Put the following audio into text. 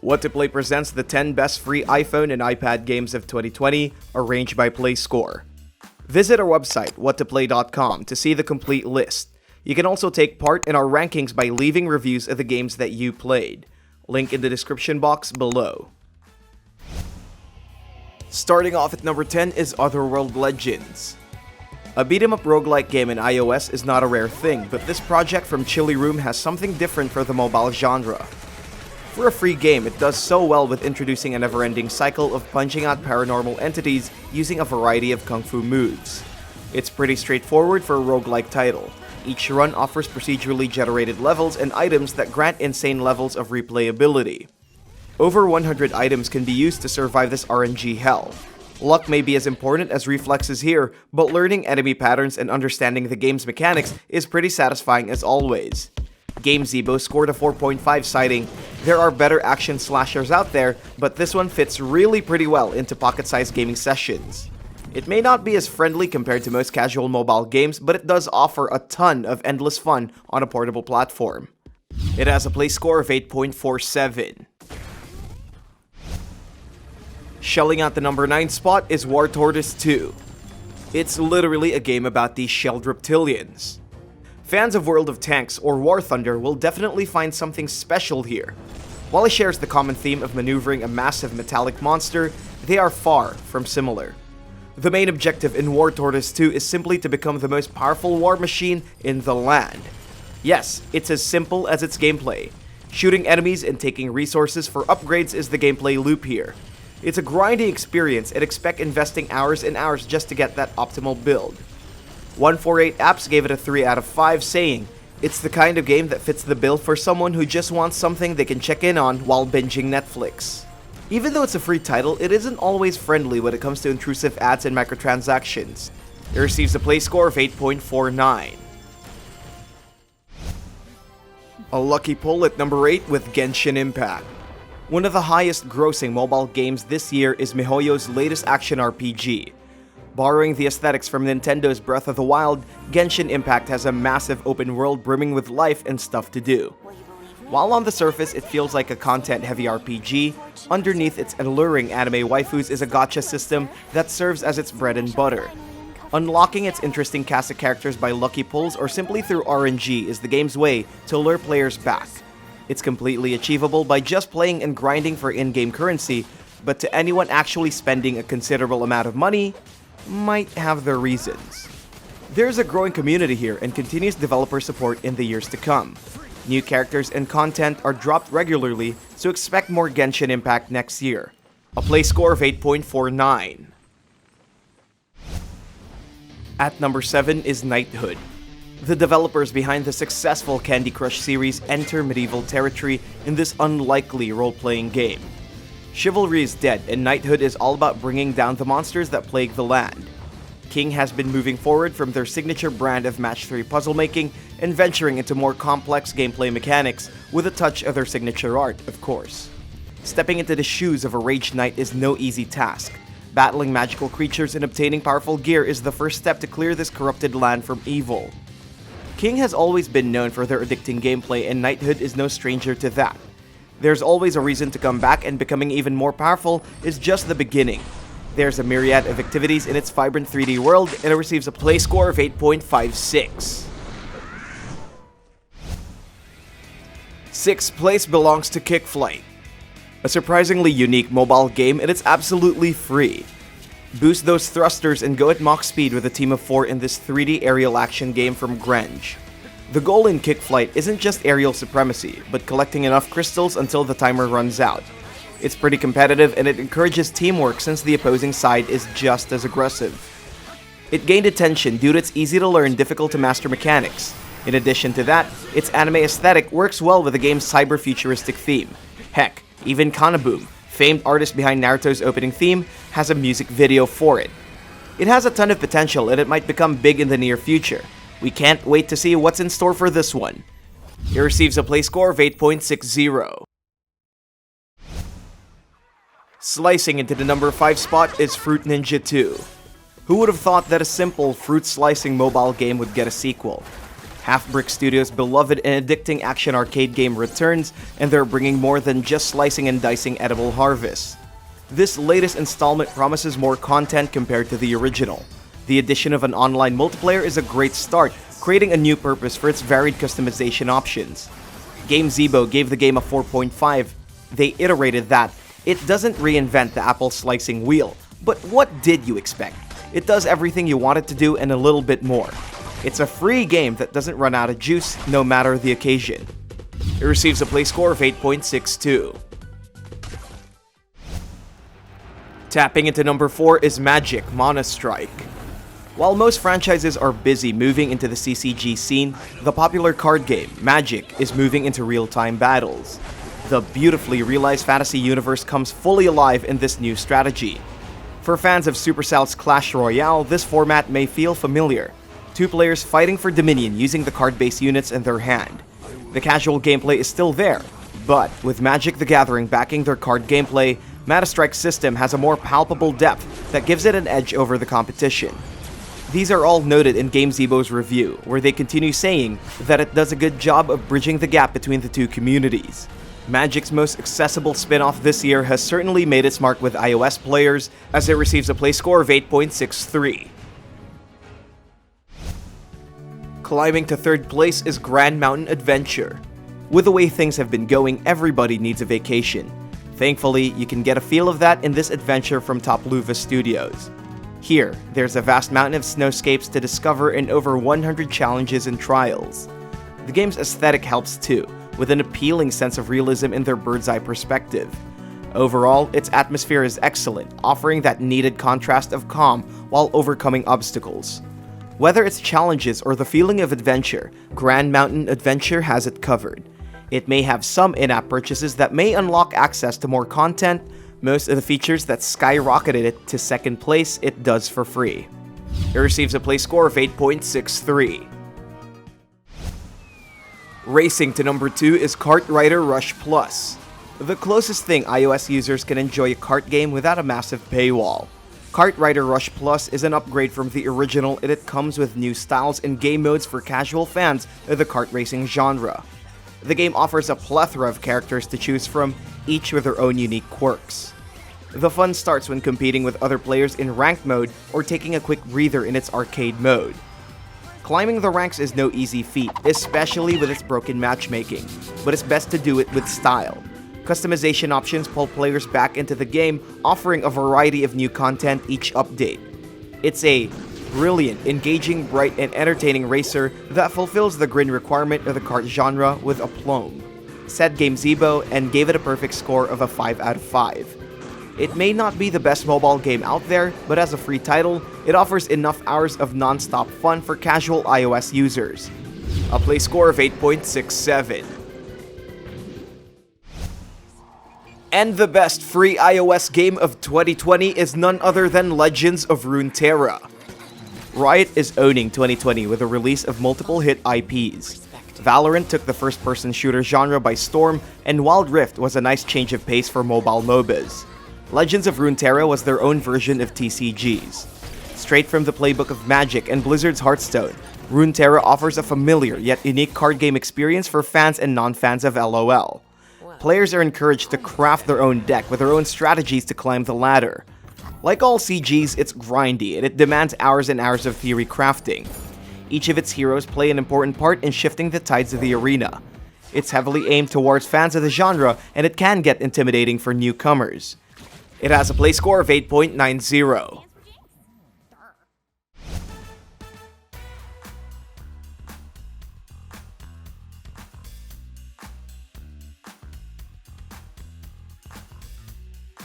What to Play presents the 10 best free iPhone and iPad games of 2020, arranged by PlayScore. Visit our website, whattoplay.com, to see the complete list. You can also take part in our rankings by leaving reviews of the games that you played. Link in the description box below. Starting off at number 10 is Otherworld Legends. A beat-em-up roguelike game in iOS is not a rare thing, but this project from Chili Room has something different for the mobile genre. For a free game, it does so well with introducing a never-ending cycle of punching out paranormal entities using a variety of kung fu moves. It's pretty straightforward for a roguelike title. Each run offers procedurally generated levels and items that grant insane levels of replayability. Over 100 items can be used to survive this RNG hell. Luck may be as important as reflexes here, but learning enemy patterns and understanding the game's mechanics is pretty satisfying as always. GameZebo scored a 4.5, citing, "There are better action slashers out there, but this one fits really pretty well into pocket-sized gaming sessions." It may not be as friendly compared to most casual mobile games, but it does offer a ton of endless fun on a portable platform. It has a play score of 8.47. Shelling out the number 9 spot is War Tortoise 2. It's literally a game about these shelled reptilians. Fans of World of Tanks or War Thunder will definitely find something special here. While it shares the common theme of maneuvering a massive metallic monster, they are far from similar. The main objective in War Tortoise 2 is simply to become the most powerful war machine in the land. Yes, it's as simple as its gameplay. Shooting enemies and taking resources for upgrades is the gameplay loop here. It's a grinding experience and expect investing hours and hours just to get that optimal build. 148 Apps gave it a 3 out of 5, saying, "It's the kind of game that fits the bill for someone who just wants something they can check in on while binging Netflix." Even though it's a free title, it isn't always friendly when it comes to intrusive ads and microtransactions. It receives a play score of 8.49. A lucky pull at number 8 with Genshin Impact. One of the highest grossing mobile games this year is MiHoYo's latest action RPG. Borrowing the aesthetics from Nintendo's Breath of the Wild, Genshin Impact has a massive open world brimming with life and stuff to do. While on the surface it feels like a content-heavy RPG, underneath its alluring anime waifus is a gacha system that serves as its bread and butter. Unlocking its interesting cast of characters by lucky pulls or simply through RNG is the game's way to lure players back. It's completely achievable by just playing and grinding for in-game currency, but to anyone actually spending a considerable amount of money, might have their reasons. There's a growing community here and continuous developer support in the years to come. New characters and content are dropped regularly, so expect more Genshin Impact next year. A play score of 8.49. At number 7 is Knighthood. The developers behind the successful Candy Crush series enter medieval territory in this unlikely role-playing game. Chivalry is dead, and Knighthood is all about bringing down the monsters that plague the land. King has been moving forward from their signature brand of match 3 puzzle making and venturing into more complex gameplay mechanics with a touch of their signature art, of course. Stepping into the shoes of a rage knight is no easy task. Battling magical creatures and obtaining powerful gear is the first step to clear this corrupted land from evil. King has always been known for their addicting gameplay, and Knighthood is no stranger to that. There's always a reason to come back, and becoming even more powerful is just the beginning. There's a myriad of activities in its vibrant 3D world, and it receives a play score of 8.56. 6th place belongs to Kickflight. A surprisingly unique mobile game, and it's absolutely free. Boost those thrusters and go at Mach speed with a team of 4 in this 3D aerial action game from Grenge. The goal in Kickflight isn't just aerial supremacy, but collecting enough crystals until the timer runs out. It's pretty competitive and it encourages teamwork since the opposing side is just as aggressive. It gained attention due to its easy-to-learn, difficult-to-master mechanics. In addition to that, its anime aesthetic works well with the game's cyber-futuristic theme. Heck, even Kanaboom, famed artist behind Naruto's opening theme, has a music video for it. It has a ton of potential and it might become big in the near future. We can't wait to see what's in store for this one. It receives a play score of 8.60. Slicing into the number 5 spot is Fruit Ninja 2. Who would have thought that a simple fruit slicing mobile game would get a sequel? Half-Brick Studios' beloved and addicting action arcade game returns, and they're bringing more than just slicing and dicing edible harvests. This latest installment promises more content compared to the original. The addition of an online multiplayer is a great start, creating a new purpose for its varied customization options. GameZebo gave the game a 4.5. They iterated that it doesn't reinvent the apple slicing wheel, but what did you expect? It does everything you want it to do and a little bit more. It's a free game that doesn't run out of juice, no matter the occasion. It receives a play score of 8.62. Tapping into number 4 is Magic: Monostrike. While most franchises are busy moving into the CCG scene, the popular card game, Magic, is moving into real-time battles. The beautifully realized fantasy universe comes fully alive in this new strategy. For fans of Supercell's Clash Royale, this format may feel familiar. Two players fighting for Dominion using the card-based units in their hand. The casual gameplay is still there, but with Magic the Gathering backing their card gameplay, Monostrike's system has a more palpable depth that gives it an edge over the competition. These are all noted in GameZebo's review, where they continue saying that it does a good job of bridging the gap between the two communities. Magic's most accessible spin-off this year has certainly made its mark with iOS players, as it receives a play score of 8.63. Climbing to third place is Grand Mountain Adventure. With the way things have been going, everybody needs a vacation. Thankfully, you can get a feel of that in this adventure from Topluva Studios. Here, there's a vast mountain of snowscapes to discover and over 100 challenges and trials. The game's aesthetic helps too, with an appealing sense of realism in their bird's-eye perspective. Overall, its atmosphere is excellent, offering that needed contrast of calm while overcoming obstacles. Whether it's challenges or the feeling of adventure, Grand Mountain Adventure has it covered. It may have some in-app purchases that may unlock access to more content. Most of the features that skyrocketed it to second place, it does for free. It receives a play score of 8.63. Racing to number 2 is KartRider Rush Plus. The closest thing iOS users can enjoy a kart game without a massive paywall. KartRider Rush Plus is an upgrade from the original, and it comes with new styles and game modes for casual fans of the kart racing genre. The game offers a plethora of characters to choose from, each with their own unique quirks. The fun starts when competing with other players in ranked mode or taking a quick breather in its arcade mode. Climbing the ranks is no easy feat, especially with its broken matchmaking, but it's best to do it with style. Customization options pull players back into the game, offering a variety of new content each update. It's a brilliant, engaging, bright, and entertaining racer that fulfills the grin requirement of the kart genre with aplomb, said GameZebo, and gave it a perfect score of a 5 out of 5. It may not be the best mobile game out there, but as a free title, it offers enough hours of non-stop fun for casual iOS users. A play score of 8.67. And the best free iOS game of 2020 is none other than Legends of Runeterra. Riot is owning 2020 with the release of multiple hit IPs. Valorant took the first-person shooter genre by storm, and Wild Rift was a nice change of pace for mobile MOBAs. Legends of Runeterra was their own version of TCGs. Straight from the playbook of Magic and Blizzard's Hearthstone, Runeterra offers a familiar yet unique card game experience for fans and non-fans of LOL. Players are encouraged to craft their own deck with their own strategies to climb the ladder. Like all CGs, it's grindy and it demands hours and hours of theory crafting. Each of its heroes play an important part in shifting the tides of the arena. It's heavily aimed towards fans of the genre, and it can get intimidating for newcomers. It has a play score of 8.90.